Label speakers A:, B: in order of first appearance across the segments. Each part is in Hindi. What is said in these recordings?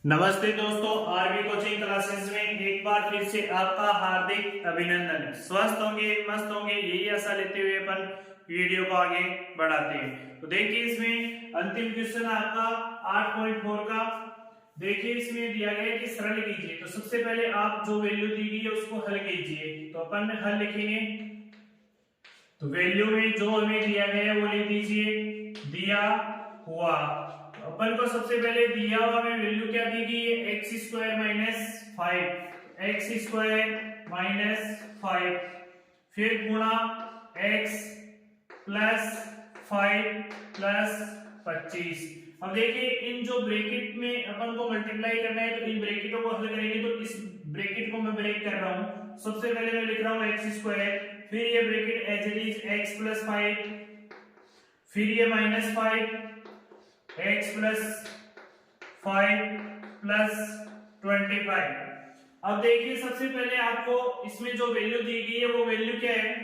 A: नमस्ते दोस्तों, आरबी कोचिंग क्लासेस में एक बार फिर से आपका हार्दिक अभिनंदन। स्वस्थ होंगे, मस्त होंगे, यही आशा लेते हुए अपन वीडियो को आगे बढ़ाते हैं। तो देखिए इसमें अंतिम क्वेश्चन आपका 8.4 का। देखिए इसमें दिया गया है कि सरल कीजिए। तो सबसे पहले आप जो वैल्यू दी गई है उसको हल कीजिए। तो अपन हल लिखेंगे। तो वैल्यू में जो हमें दिया गया है वो लिख दीजिए, दिया हुआ। अपन को सबसे पहले दिया हुआ में वैल्यू क्या दी गई है, x square minus 5, x square minus 5, फिर गुणा एक्स प्लस 5 प्लस 25। अब देखिए इन जो ब्रैकेट में अपन को मल्टीप्लाई करना है, तो इन ब्रैकेटों को हल करेंगे। तो इस ब्रैकेट को मैं ब्रेक कर रहा हूं। सबसे पहले मैं लिख रहा हूं एक्स स्क्वायर, फिर ये bracket as it is x plus 5, फिर ये माइनस 5, एक्स प्लस 5 प्लस 25। अब देखिए सबसे पहले आपको इसमें जो वैल्यू दी गई है वो वैल्यू क्या है,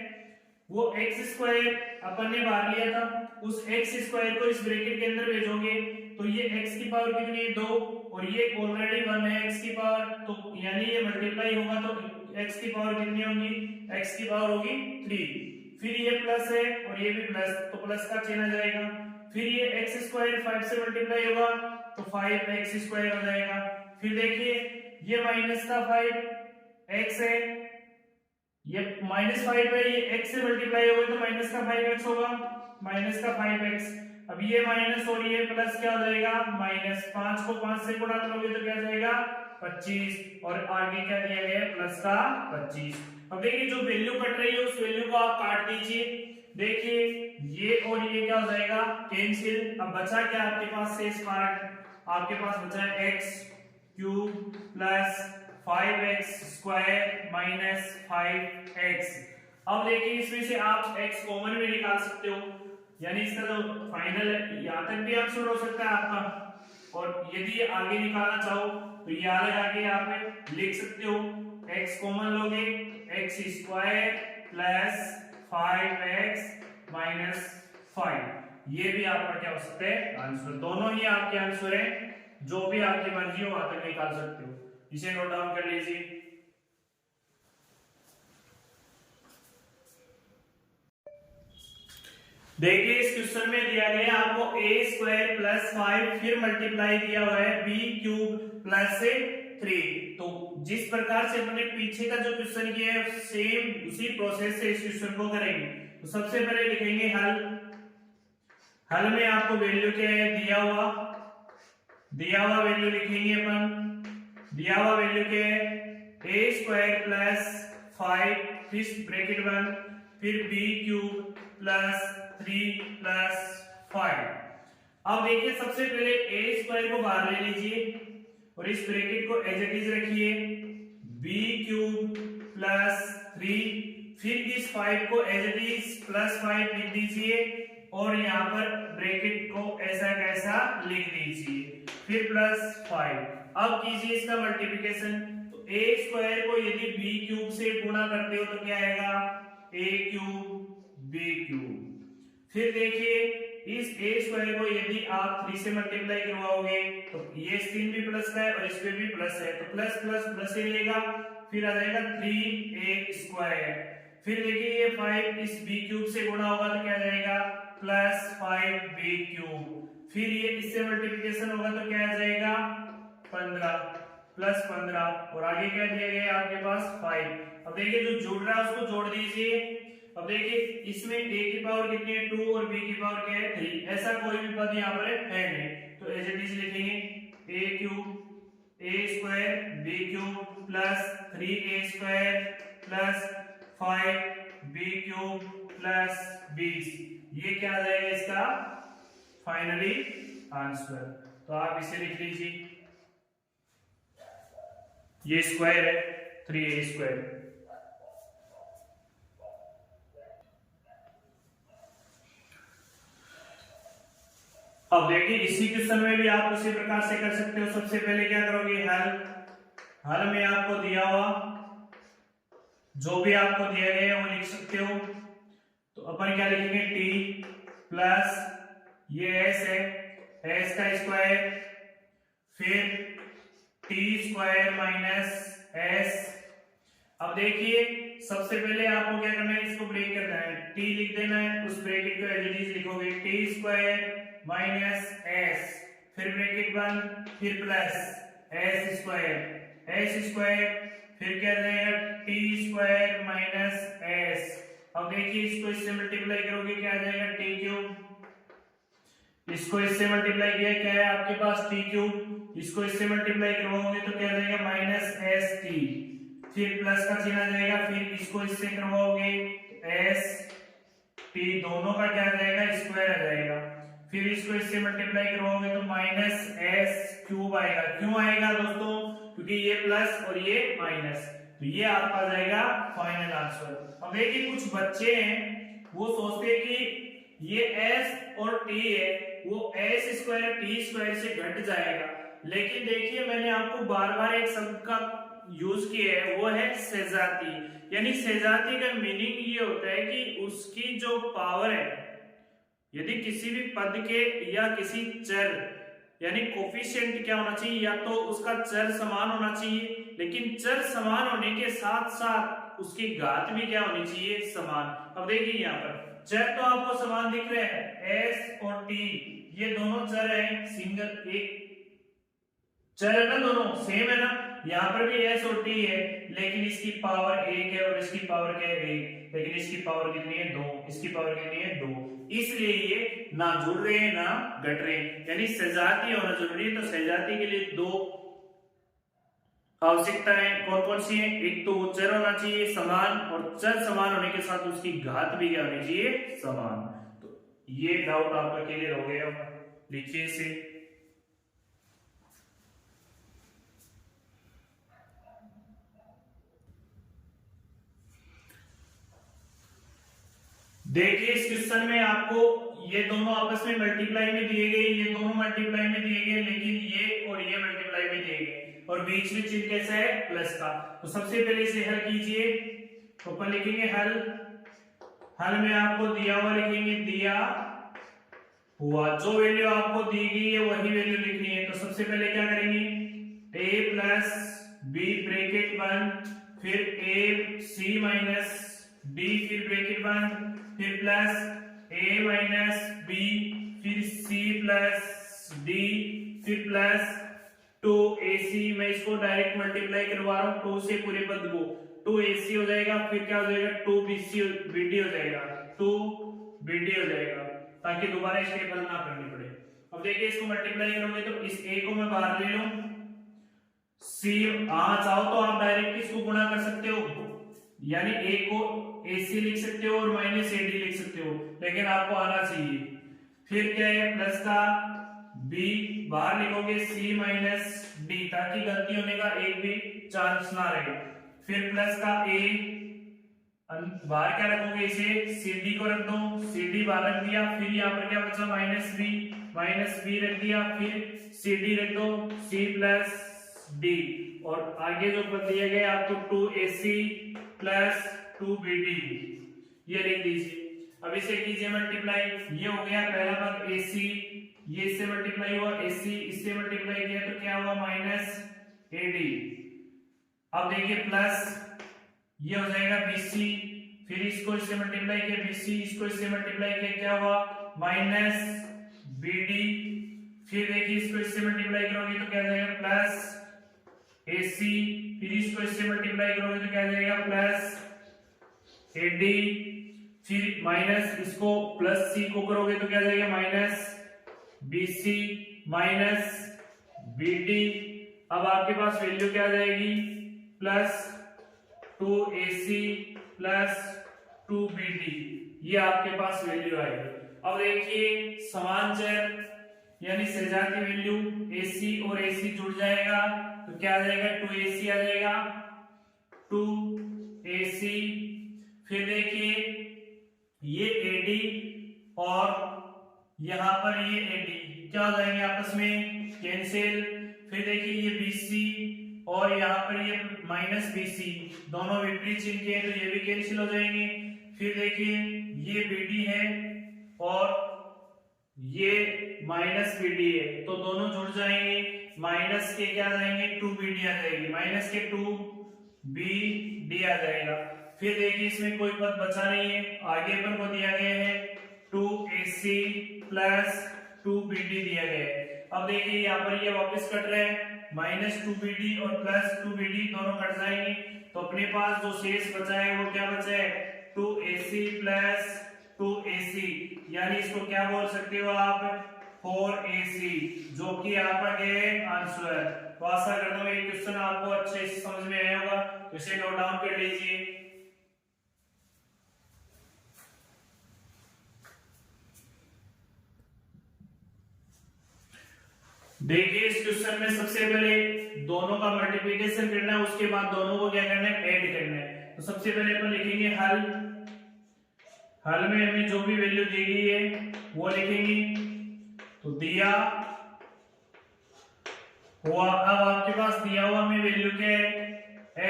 A: वो एक्स स्क्वायर अपन ने बाहर लिया था। उस एक्स स्क्वायर को इस ब्रैकेट के अंदर भेजोगे तो ये एक्स की पावर कितनी है, 2, और ये ऑलरेडी 1 है एक्स की पावर, तो यानी ये मल्टीप्लाई होगा तो एक्स की पावर कितनी होगी, एक्स की पावर होगी 3। फिर ये प्लस है और ये भी प्लस, तो प्लस का चिन्ह आ जाएगा। फिर ये एक्स स्क्वायर 5 से मल्टीप्लाई होगा तो 5 एक्स स्क्वायर हो जाएगा। फिर देखिए ये माइनस का 5 एक्स है, ये -5 है, ये x से मल्टीप्लाई होगा तो माइनस का 5x होगा, माइनस का 5x। अब ये माइनस और ये प्लस क्या हो जाएगा, माइनस। 5 को 5 से गुणा करोगे तो क्या जाएगा 25, और आगे क्या दिया गया है प्लस का 25। अब देखिए जो वैल्यू कट रही है उस वैल्यू को आप काट दीजिए। देखिए ये और ये क्या हो जाएगा, कैंसिल। अब बचा क्या आपके पास शेष पार्ट, आपके पास बचा है x cube plus 5x square minus 5x। अब देखिए इसमें से आप x कॉमन भी निकाल सकते हो, यानी इसका जो फाइनल है यहां तक भी आंसर हो सकता है आपका। और यदि आगे निकालना चाहो तो ये अलग आगे आप लिख सकते हो। x कॉमन लोगे, x square plus 5x minus 5, ये भी आपका क्या हो सकता है आंसर। दोनों ही आपके आंसर है, जो भी आपकी मर्जी हो वहां तक निकाल सकते हो। इसे नोट डाउन कर लीजिए। देखिए इस क्वेश्चन में दिया गया है आपको ए स्क्वायर प्लस 5, फिर मल्टीप्लाई दिया हुआ है बी क्यूब प्लस 3। तो जिस प्रकार से हमने पीछे का जो क्वेश्चन किया है सेम उसी प्रोसेस से इस क्वेश्चन को करेंगे। तो सबसे पहले लिखेंगे हल। हल में आपको वैल्यू क्या है, दिया हुआ वैल्यू लिखेंगे अपन। दिया हुआ वैल्यू क्या है, ए स्क्वायर प्लस 5, फिर ब्रैकेट 1, फिर बी क्यूब प्लस 3 प्लस 5। अब देखिए सबसे पहले ए स्क्वायर को बाहर ले लीजिए और इस ब्रैकेट को एज इट इज रखिए, बी क्यूब प्लस 3, फिर इस 5 को एज इट इज प्लस 5 लिख दीजिए और यहाँ पर ब्रैकेट को ऐसा कैसा लिख दीजिए, फिर प्लस 5। अब कीजिए इसका मल्टीप्लिकेशन। तो ए स्क्वायर को यदि बी क्यूब से गुणा करते हो तो क्या आएगा, ए क्यूब बी क्यूब। फिर देखिए इस ए स्क्वायर को यदि आप 3 से मल्टीप्लाई करवाओगे तो ये 3 भी प्लस का है और इस पे भी प्लस है, तो प्लस प्लस प्लस ही रहेगा। फिर आ जाएगा 3a स्क्वायर। फिर देखिए ये 5 इस बी क्यूब से गुणा होगा तो क्या जाएगा, प्लस 5b क्यूब। फिर ये इससे मल्टीप्लिकेशन होगा तो क्या आ जाएगा 15 प्लस 15, और आगे क्या दिया गया है आपके पास 5। अब देखिए जो जुड़ रहा है उसको जोड़ दीजिए। अब देखिए इसमें a की पावर कितनी है 2 और b की पावर क्या है 3, ऐसा कोई भी पद यहाँ पर है नहीं, तो एज इट इज लिखेंगे a cube a square b cube plus 3a square plus 5b cube plus 20। ये क्या आ जाएगा इसका फाइनली आंसर। तो आप इसे लिख लीजिए, ये स्क्वायर है 3a स्क्वायर। अब देखिए इसी क्वेश्चन में भी आप उसी प्रकार से कर सकते हो। सबसे पहले क्या करोगे, हल में आपको दिया हुआ जो भी आपको दिया गया है वो लिख सकते हो। तो अपन क्या लिखेंगे, टी प्लस ये एस है, एस का स्क्वायर, फिर टी स्क्वायर माइनस एस। अब देखिए सबसे पहले आपको क्या करना है, इसको ब्रेक करना है, टी लिख देना है, उस ब्रैकेट को एज इट इज लिखोगे टी स्क्वायर माइनस एस, फिर ब्रैकेट बंद, फिर प्लस एस स्क्वायर, फिर क्या रहेगा टी स्क्वायर माइनस एस। अब देखिए इसको इससे मल्टीप्लाई करोगे क्या आ जाएगा टी क्यूब, इसको इससे मल्टीप्लाई किया क्या है आपके पास टी क्यूब, इसको इससे मल्टीप्लाई करवाओगे तो क्या आ जाएगा माइनस एस टी, फिर प्लस का चिन्ह आ जाएगा, फिर इसको इससे करवाओगे एस टी, दोनों का क्या आ जाएगा स्क्वायर आ जाएगा, फिर इसको इससे मल्टीप्लाई करवाओगे तो माइनस एस क्यूब आएगा। क्यों आएगा दोस्तों, क्योंकि ये प्लस और ये माइनस, तो ये आपका आ जाएगा फाइनल आंसर। अब देखिए कुछ बच्चे हैं वो सोचते हैं कि ये s और t है वो s स्क्वायर t स्क्वायर से घट जाएगा, लेकिन देखिए मैंने आपको बार बार एक शब्द का यूज किया है, वो है सजाती। यानी सजाती का मीनिंग ये होता है कि उसकी जो पावर है, यदि किसी भी पद के या किसी चर यानी कोफिशिएंट क्या होना चाहिए, या तो उसका चर समान होना चाहिए, लेकिन चर समान होने के साथ साथ उसकी घात भी क्या होनी चाहिए समान। अब देखिए यहाँ पर चर तो आपको समान दिख रहे हैं s और t, ये दोनों चर हैं, सिंगल एक चर है ना, दोनों सेम है ना, यहाँ पर भी s और t है, लेकिन इसकी पावर 1 है और इसकी पावर क्या है 1, लेकिन इसकी पावर कितनी है 2, इसकी पावर कितनी है 2, इसलिए ये ना जुड़ रहे हैं ना घट रहे हैं, यानी सजाती होना जरूरी है। तो सजाती के लिए दो आवश्यकताएं कौन कौन सी हैं, एक तो चर होना चाहिए समान, और चर समान होने के साथ उसकी घात भी क्या होनी चाहिए समान। तो ये डाउट आपका क्लियर हो गया, लिखिए इसे। देखिए इस क्वेश्चन में आपको ये दोनों आपस में मल्टीप्लाई में दिए गए, ये दोनों मल्टीप्लाई में दिए गए, लेकिन ये और ये मल्टीप्लाई में दिए गए, और बीच में चिन्ह कैसा है प्लस का। तो सबसे पहले इसे हल कीजिए, ऊपर लिखेंगे हल, हल में आपको दिया हुआ लिखेंगे दिया हुआ, जो वैल्यू आपको दी गई है वही वैल्यू लिखनी है। तो सबसे पहले क्या करेंगे a प्लस बी ब्रैकेट बंद, फिर a c माइनस d, फिर ब्रैकेट बंद, फिर प्लस a माइनस b, फिर c प्लस d, फिर प्लस 2ac, मैं इसको डायरेक्ट मल्टीप्लाई करवा रहा हूं 2 से पूरे पद को, 2ac हो जाएगा, फिर क्या हो जाएगा 2bd हो जाएगा, 2bd हो जाएगा, ताकि दोबारा इसके बदल ना करनी पड़े। अब देखिए इसको मल्टीप्लाई करोगे तो इस a को मैं बाहर ले लूं, c चाहो तो आप डायरेक्ट इसको गुणा कर सकते हो, यानी a को ac लिख सकते हो और माइनस ad लिख सकते हो, लेकिन आपको आना चाहिए। फिर क्या है प्लस का b बाहर लिखोगे c माइनस d, ताकि गलती होने का एक भी चांस ना रहे। फिर प्लस का a बाहर क्या रखोगे, इसे cd को रख दो, cd बाहर रख दिया, फिर यहाँ पर क्या बचा माइनस b रख दिया, फिर cd रख दो c प्लस d, और आगे जो पद दिया गया आपको 2ac प्लस 2bd ये लिख दीजिए। अब इसे कीजिए मल्टीप्लाई, ये हो गया पहला पद ac, ये इससे मल्टीप्लाई हुआ ac, इससे मल्टीप्लाई किया तो क्या हुआ माइनस ad। अब देखिए प्लस ये हो जाएगा bc, फिर इसको इससे मल्टीप्लाई किया bc, इसको इससे मल्टीप्लाई किया क्या हुआ माइनस bd, फिर देखिए इसको इससे मल्टीप्लाई करोगे तो क्या आ जाएगा प्लस ac, फिर इसको इससे मल्टीप्लाई करोगे तो क्या आ जाएगा प्लस ad, फिर माइनस इसको प्लस c को करोगे तो क्या आ जाएगा माइनस bc माइनस bd। अब आपके पास वैल्यू क्या आ जाएगी प्लस 2ac प्लस 2bd, ये आपके पास वैल्यू आएगी। अब देखिए समान चर यानी सजाती वैल्यू ac और ac जुड़ जाएगा तो क्या आ जाएगा 2ac आ जाएगा 2ac, फिर देखिए ये ad और यहां पर ये ad क्या हो जाएंगे आपस में कैंसिल, फिर देखिए ये bc और यहाँ पर ये माइनस bc दोनों विपरीत चिन्ह के तो ये भी कैंसिल हो जाएंगे, फिर देखिए ये bd है और ये माइनस bd है तो दोनों जुड़ जाएंगे, माइनस के क्या आ जाएंगे 2bd आ जाएगी, माइनस के 2bd आ जाएगा। फिर देखिए इसमें कोई पद बचा नहीं है, आगे अपन को दिया गया है 2ac प्लस 2bd दिया गया है। अब देखिए यहाँ पर ये वापस कट रहे हैं, माइनस 2bd और प्लस 2bd दोनों कट जाएंगे, तो अपने पास जो शेष बचा है वो क्या बचा है 2ac प्लस 2ac, यानी इसको क्या बोल सकते हो आप 4ac, जो कि आपका क्या है आंसर है। तो आशा करता हूँ ये क्वेश्चन आपको अच्छे से समझ में आया होगा, तो इसे नोट डाउन कर लीजिए। देखिए इस क्वेश्चन में सबसे पहले दोनों का मल्टीप्लिकेशन करना है, उसके बाद दोनों को क्या करना है ऐड करना है। तो सबसे पहले अपन लिखेंगे हल, हल में हमें जो भी वैल्यू दी गई है वो लिखेंगे। तो दिया हुआ, अब आपके पास दिया हुआ में वैल्यू क्या है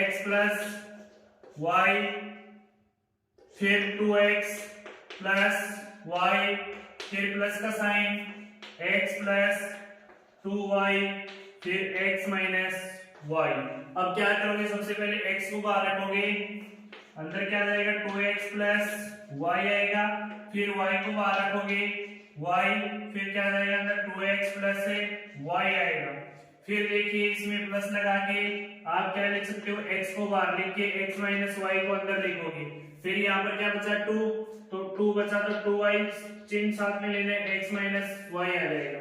A: x प्लस वाई, फिर 2x प्लस वाई, फिर प्लस का साइन x प्लस 2y, फिर x माइनस y। अब क्या करोगे सबसे पहले x को बाहर रखोगे, अंदर क्या जाएगा 2x प्लस y आएगा, फिर y को बाहर रखोगे y, फिर क्या जाएगा अंदर 2x प्लस y आएगा। फिर देखिए इसमें प्लस लगा के आप क्या लिख सकते हो x को बाहर लिख के x माइनस y को अंदर लिखोगे। फिर यहाँ पर क्या बचा 2, तो 2 बचा तो 2y चिन्ह साथ में लेना है, x माइनस y आ जाएगा।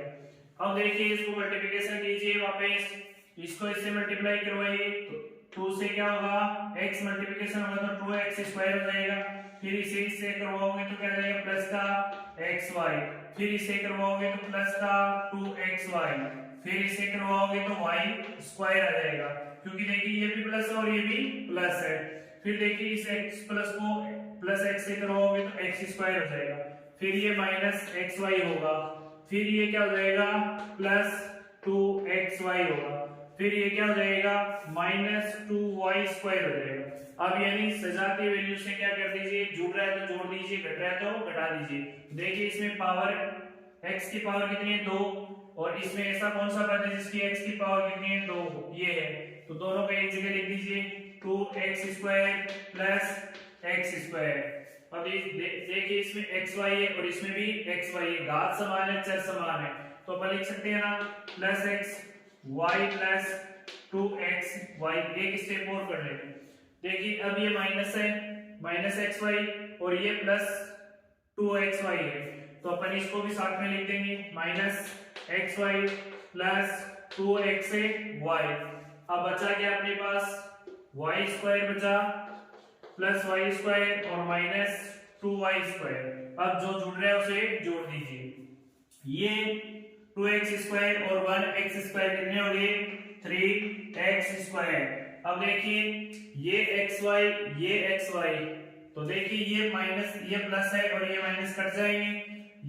A: अब देखिए इसको मल्टीप्लिकेशन कीजिए वापस, इसको इससे मल्टीप्लाई करवाइए, तो 2 से क्या होगा x मल्टीप्लिकेशन होगा तो 2x स्क्वायर हो जाएगा, फिर इसे इससे करवाओगे तो क्या जाएगा प्लस का xy, फिर इसे करवाओगे तो प्लस का 2xy, फिर इसे करवाओगे तो y स्क्वायर आ जाएगा, क्योंकि देखिए ये भी प्लस है और ये भी प्लस है। फिर देखिए इस x प्लस को प्लस x से करवाओगे तो x स्क्वायर हो जाएगा, फिर ये माइनस xy होगा, फिर ये क्या हो जाएगा प्लस 2xy होगा, फिर ये क्या हो जाएगा माइनस 2y स्क्वायर हो जाएगा। अब यानी सजाती वैल्यू से क्या कर दीजिए, जुड़ रहा है तो जोड़ दीजिए, घट रहा है तो घटा दीजिए। देखिए इसमें पावर x की पावर कितनी है 2, और इसमें ऐसा कौन सा पद है जिसकी x की पावर कितनी है 2, ये है, तो दोनों को एक जगह लिख दीजिए 2x square plus x square. अब देखिए इसमें xy है और इसमें भी xy है, घात समान है चर समान है, तो अपन लिख सकते हैं ना plus x y plus 2xy। एक स्टेप और कर लेते हैं, देखिए अब ये माइनस है माइनस xy और ये प्लस 2xy है, तो अपन इसको भी साथ में लिख देंगे माइनस xy प्लस 2xy। अब बचा क्या अपने पास y स्क्वायर बचा प्लस वाई स्क्वायर और माइनस 2y स्क्वायर। अब जो जुड़ रहा है उसे जोड़ दीजिए, ये 2x स्क्वायर और 1x स्क्वायर कितने हो गए 3x स्क्वायर। अब देखिए ये xy, तो देखिए ये माइनस ये प्लस है और ये माइनस कट जाएंगे,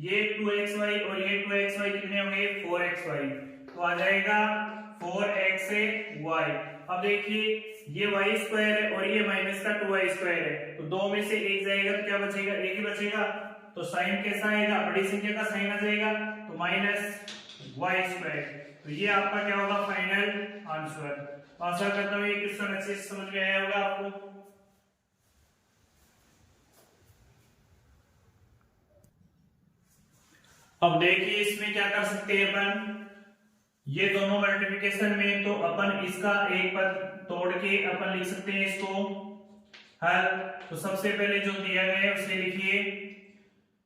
A: ये 2xy और ये 2xy कितने हो गए 4xy, तो आ जाएगा 4xy। अब देखिए ये y स्क्वायर है और ये माइनस का 2y स्क्वायर है, तो दो में से एक जाएगा तो क्या बचेगा एक ही बचेगा, तो साइन कैसा आएगा बड़ी संख्या का साइन आ जाएगा, तो माइनस y स्क्वायर। तो ये आपका क्या होगा फाइनल आंसर। आशा करता हूँ ये क्वेश्चन अच्छे से समझ में आया होगा आपको। अब देखिए इसमें क्या कर सकते हैं अपन, ये दोनों मल्टीप्लिकेशन में तो अपन इसका एक पद तोड़ के अपन लिख सकते हैं इसको हल। तो सबसे पहले जो दिया गया है उसे लिखिए,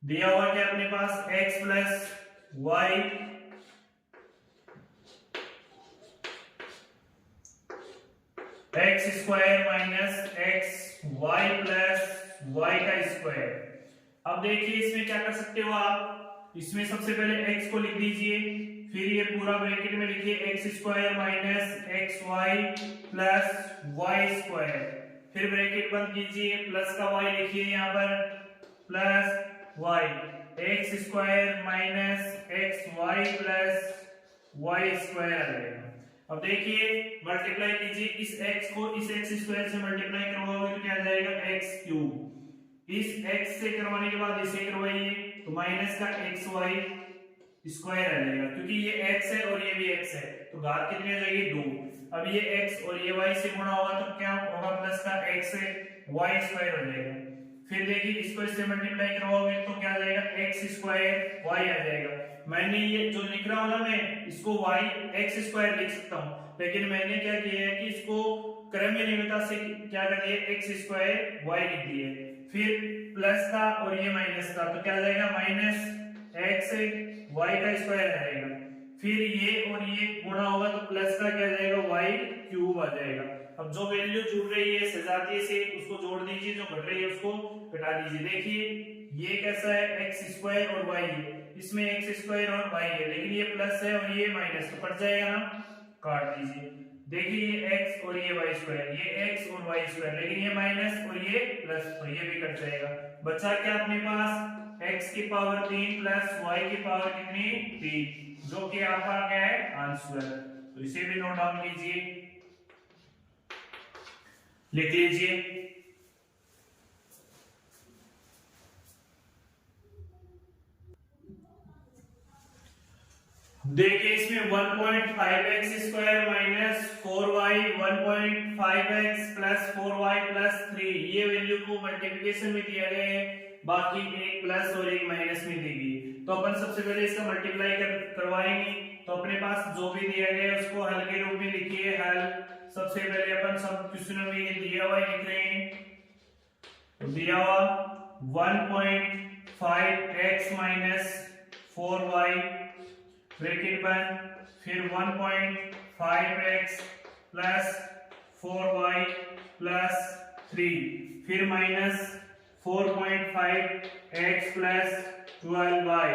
A: दिया हुआ क्या अपने पास x plus y x square minus x y plus y का स्क्वायर। अब देखिए इसमें क्या कर सकते हो आप, इसमें सबसे पहले x को लिख दीजिए, फिर ये पूरा ब्रैकेट में लिखिए x square minus x y plus y square, फिर ब्रैकेट बंद कीजिए, प्लस का y लिखिए यहाँ पर plus y, x square minus x y plus y square आ जाएगा। अब देखिए मल्टीप्लाई कीजिए, इस x को इस x स्क्वायर से मल्टीप्लाई करवाओगे तो क्या आ जाएगा x क्यूब, इस x से करवाने के बाद इसे करवाइए तो माइनस का xy स्क्वायर आ जाएगा, क्योंकि ये x है और ये भी x है, तो तो घात कितनी हो जाएगी 2। अब ये x और ये y से गुणा होगा तो क्या होगा प्लस का x से y स्क्वायर हो जाएगा। फिर देखिए इसको इससे मल्टीप्लाई करवाओगे तो क्या आ जाएगा x स्क्वायर y आ जाएगा। मैंने ये जो लिख रहा हूं ना मैं इसको y x स्क्वायर लिख सकता हूं, लेकिन मैंने क्या किया है कि इसको क्रमनियमितता से क्या कर दिया x स्क्वायर y लिख दिए। फिर प्लस का और ये माइनस का तो क्या आ जाएगा माइनस x y का स्क्वायर रहेगा। फिर ये और ये गुणा होगा तो प्लस का क्या आ जाएगा y क्यूब आ जाएगा। अब जो वैल्यू जुड़ रही है सजातीय से उसको जोड़ दीजिए, जो घट रही है उसको घटा दीजिए। देखिए ये कैसा है x स्क्वायर और y है, इसमें x स्क्वायर और y है, लेकिन ये प्लस है और ये माइनस तो कट जाएगा ना, काट दीजिए। देखिए ये x और ये y स्क्वायर, ये x और y स्क्वायर, लेकिन ये माइनस और ये प्लस तो ये भी कट जाएगा। बचा क्या अपने पास x की पावर 3 प्लस y की पावर कितनी 3, जो कि आपका क्या है आंसर। तो इसे भी नोट डाउन कीजिए, लिख लीजिए। देखिए इसमें 1.5x square minus 4y 1.5x plus 4y plus 3 ये वैल्यू को मल्टीप्लिकेशन में दिया गया है, बाकी एक प्लस और एक माइनस में दी गई। तो अपन सबसे पहले इसका मल्टीप्लाई करवाएंगे। तो अपने पास जो भी दिया गया है उसको हल के रूप में लिखिए। हल सबसे पहले अपन सब क्वेश्चनों में ये दिया हुआ लिख रहे हैं। तो दिया हुआ 1.5x माइनस 4y ब्रैकेट बंद, फिर 1.5x प्लस 4y प्लस 3, फिर माइनस 4.5x प्लस 12y।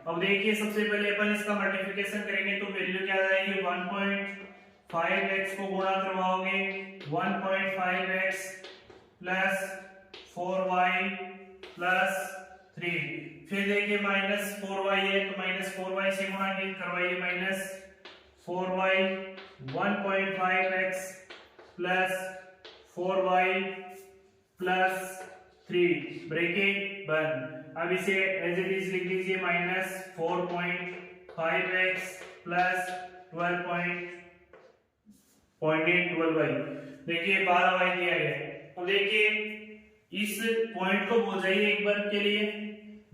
A: अब देखिए सबसे पहले अपन इसका मल्टीप्लिकेशन करेंगे तो वैल्यू क्या आ जाएगी 1.5x को गुणा करवाओगे 1.5x प्लस 4y प्लस 3, फिर देखिए माइनस 4y है तो माइनस 4y से गुणा करवाइए minus 4y 1.5x plus 4y plus 3 bracket बंद। अब इसे एज इट इज लिख लीजिए माइनस 4.5x प्लस 12y। देखिए 12y दिया गया है। अब देखिए इस पॉइंट को भूल जाइए एक बार के लिए।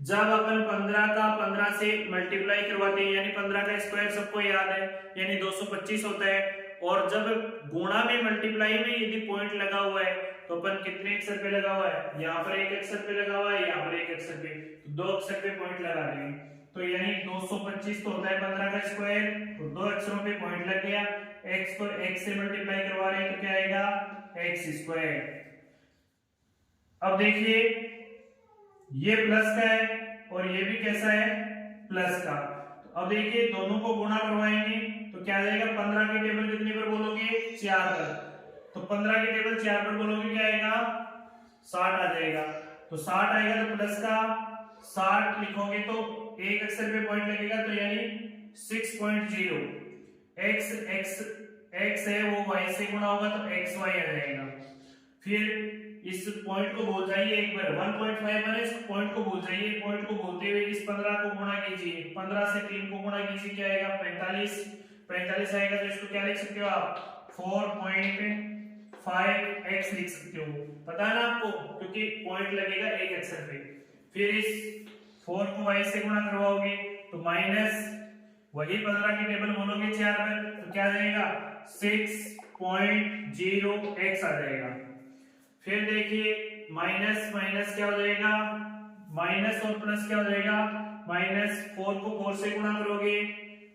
A: जब अपन 15 का 15 से मल्टीप्लाई करवाते हैं यानी 15 का स्क्वायर सबको याद है यानी 225 होता है, और जब गुणा में मल्टीप्लाई में यदि पॉइंट लगा हुआ है तो अपन कितने अक्षर पे लगा हुआ है, यहाँ पर एक अक्षर पे लगा हुआ है, यहाँ पर एक अक्षर पे, तो दो अक्षर पे पॉइंट लगा देंगे। तो यानी 225 तो होता है 15 का स्क्वायर, तो दो अक्षरों पे पॉइंट लग गया। x को x से मल्टीप्लाई करवा रहे हैं तो क्या आएगा x स्क्वायर। अब देखिए ये प्लस का है और ये भी कैसा है प्लस का। तो अब देखिए दोनों को गुणा करवाएंगे तो क्या आ जाएगा 15 की टेबल कितने पर बोलोगे 4 पर, तो 15 की टेबल 4 पर बोलोगे क्या आएगा 60 आ जाएगा। तो 60 आएगा तो प्लस का 60 लिखोगे तो एक अक्षर पे पॉइंट लगेगा तो यानी 6.0 x है वो y से गुणा होगा तो xy आ जाएगा। फिर इस पॉइंट को भूल जाइए एक बार 1.5 है, इस पॉइंट को भूल जाइए, पॉइंट को भूलते हुए इस 15 को गुणा कीजिए, 15 से 3 को गुणा कीजिए क्या आएगा 45 आएगा। तो इसको क्या लिख सकते हो आप 4.5x लिख सकते हो, पता है ना आपको, क्योंकि पॉइंट लगेगा एक अक्षर पे। फिर इस 4 को y से गुणा करवाओगे तो माइनस वही 15 की टेबल बोलोगे 4 पर तो क्या आ जाएगा 6.0x आ जाएगा। फिर देखिए माइनस माइनस क्या हो जाएगा माइनस और प्लस क्या हो जाएगा माइनस 4 को 4 से गुणा करोगे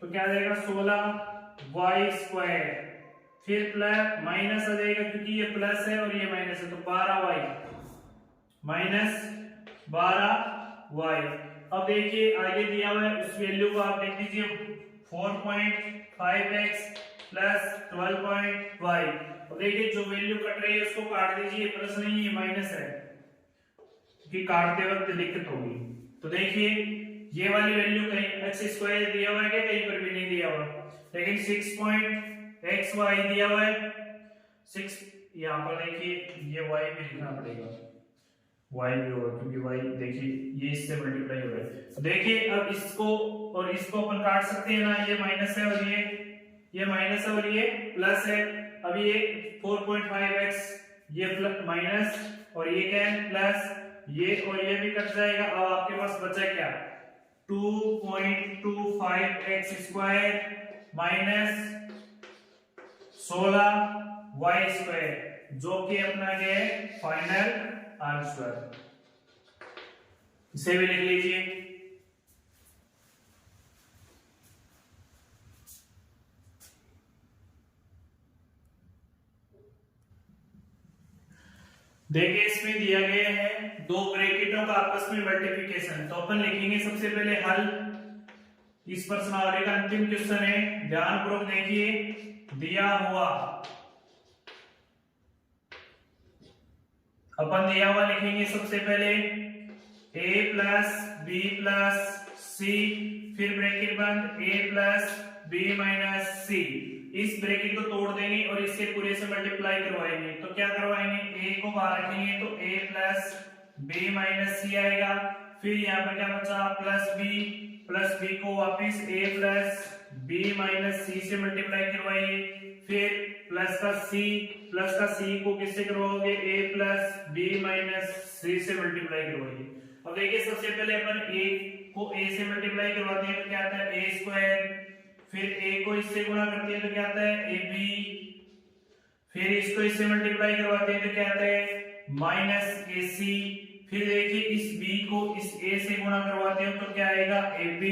A: तो क्या आ जाएगा 16y स्क्वायर। फिर प्लस माइनस आ जाएगा क्योंकि ये प्लस है और ये माइनस है तो 12y माइनस 12y। अब देखिए आगे दिया हुआ है उस वैल्यू को आप लिख दीजिए 4.5x प्लस 12y। अब देखिए जो वैल्यू कट रही है उसको काट दीजिए, प्लस नहीं है माइनस है कि काटते वक्त दिक्कत होगी। तो देखिए ये वाली वैल्यू कहीं x स्क्वायर दिया हुआ है क्या, कहीं पर भी नहीं दिया हुआ, लेकिन 6.xy दिया हुआ है 6। यहाँ पर देखिए ये y भी लिखना पड़ेगा, y भी होगा क्योंकि y देखिए ये इससे मल्टीप्लाई हो रहा है। देखिए अब इसको और इसको अपन काट सकते हैं ना, ये माइनस है और ये ये माइनस है और ये प्लस है। अब ये 4.5x ये प्लस माइनस और ये क्या है प्लस, ये और ये भी कट जाएगा। अब आपके पास बचा क्या 2.25x square minus 16y square, जो कि अपना क्या है फाइनल आंसर। इसे भी लिख लीजिए। देखिए इसमें दिया गया है दो ब्रैकेटों का आपस में मल्टीप्लिकेशन, तो अपन लिखेंगे सबसे पहले हल। इस प्रश्नावली का अंतिम क्वेश्चन है, ध्यानपूर्वक देखिए। दिया हुआ, अपन दिया हुआ लिखेंगे सबसे पहले a प्लस बी प्लस सी, फिर ब्रैकेट बंद a प्लस बी माइनस सी। इस ब्रैकेट को तोड़ देंगे और इससे पूरे से मल्टीप्लाई करवाएंगे। तो क्या करवाएंगे, a को बाहर रखेंगे तो a प्लस बी माइनस सी आएगा। फिर यहाँ पर क्या बचा प्लस बी को वापिस a प्लस बी माइनस सी से मल्टीप्लाई करवाइए। फिर प्लस का सी को किससे करवाओगे a प्लस बी माइनस सी से मल्टीप्लाई करवाइए। अब देखिए सबसे पहले अपन a को a से मल्टीप्लाई करवाते हैं तो क्या आता है a स्क्वायर, फिर a को इससे गुणा करते हैं तो क्या आता है ab, फिर इसको इससे मल्टीप्लाई करवाते हैं तो क्या आता है माइनस ac, फिर देखिए इस b को इस a से गुणा करवाते हो तो क्या आएगा ab,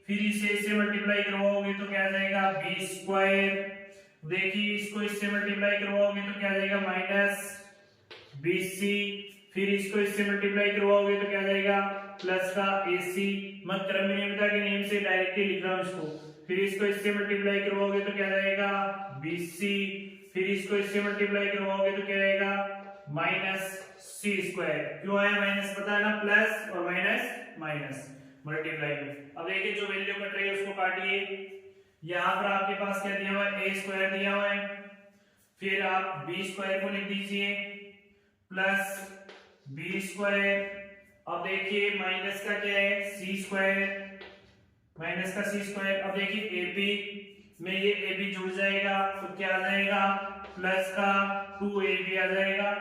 A: फिर इसे इससे मल्टीप्लाई करवाओगे तो क्या आ जाएगा b स्क्वायर, देखिए इसको इससे मल्टीप्लाई करवाओगे तो क्या आ जाएगा माइनस bc, फिर इसको इससे मल्टीप्लाई करवाओगे तो क्या आ जाएगा प्लस का ac। मत क्रम विनिमयता के नियम से डायरेक्टली लिख रहा हूं इसको। फिर इसको इससे मल्टीप्लाई करवाओगे तो क्या आ जाएगा bc, फिर इसको इससे मल्टीप्लाई करवाओगे तो क्या आएगा माइनस सी स्क्वायर। क्यों आया माइनस, पता है ना, प्लस और माइनस माइनस मल्टीप्लाई में। अब देखिए जो वैल्यू कट रही है उसको काटिए। यहाँ पर आपके पास क्या दिया हुआ है a स्क्वायर दिया हुआ है, फिर आप b स्क्वायर को लिख दीजिए प्लस b स्क्वायर। अब देखिए माइनस का क्या है c स्क्वायर, माइनस का c स्क्वायर। अब देखिए ab में ये ab जुड़ जाएगा तो क्या आ जाएगा प्लस का 2ab आ जाएगा।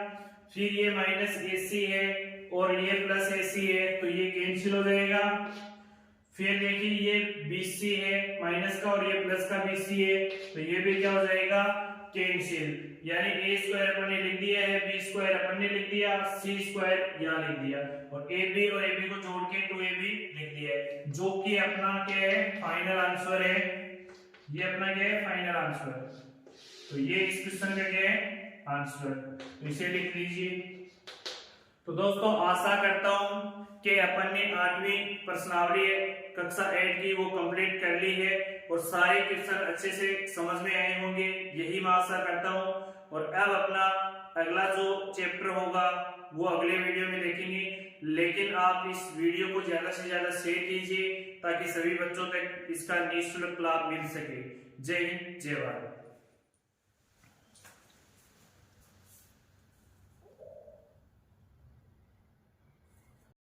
A: फिर ये माइनस ac है और ये प्लस ac है तो ये कैंसिल हो जाएगा। फिर देखिए ये bc है माइनस का और ये प्लस का bc है तो ये भी क्या हो जाएगा कैंसिल। यानी a स्क्वायर अपन ने लिख दिया है, b स्क्वायर अपन ने लिख दिया, c स्क्वायर यहाँ लिख दिया और ab और ab को जोड़ के 2ab लिख दिया है, जो कि अपना क्या है फाइनल आंसर है। ये अपना क्या है फाइनल आंसर। तो ये इस क्वेश्चन का क्या है आंसर, तो इसे लिख लीजिए। तो दोस्तों आशा करता हूं कि अपन ने 8वीं प्रश्नावली कक्षा 8 की वो कंप्लीट कर ली है और सारे क्वेश्चन अच्छे से समझ में आए होंगे, यही मैं आशा करता हूं। और अब अपना अगला जो चैप्टर होगा वो अगले वीडियो में देखेंगे, लेकिन आप इस वीडियो को ज्यादा से ज्यादा शेयर कीजिए ताकि सभी बच्चों तक इसका निःशुल्क लाभ मिल सके। जय हिंद, जय भारत।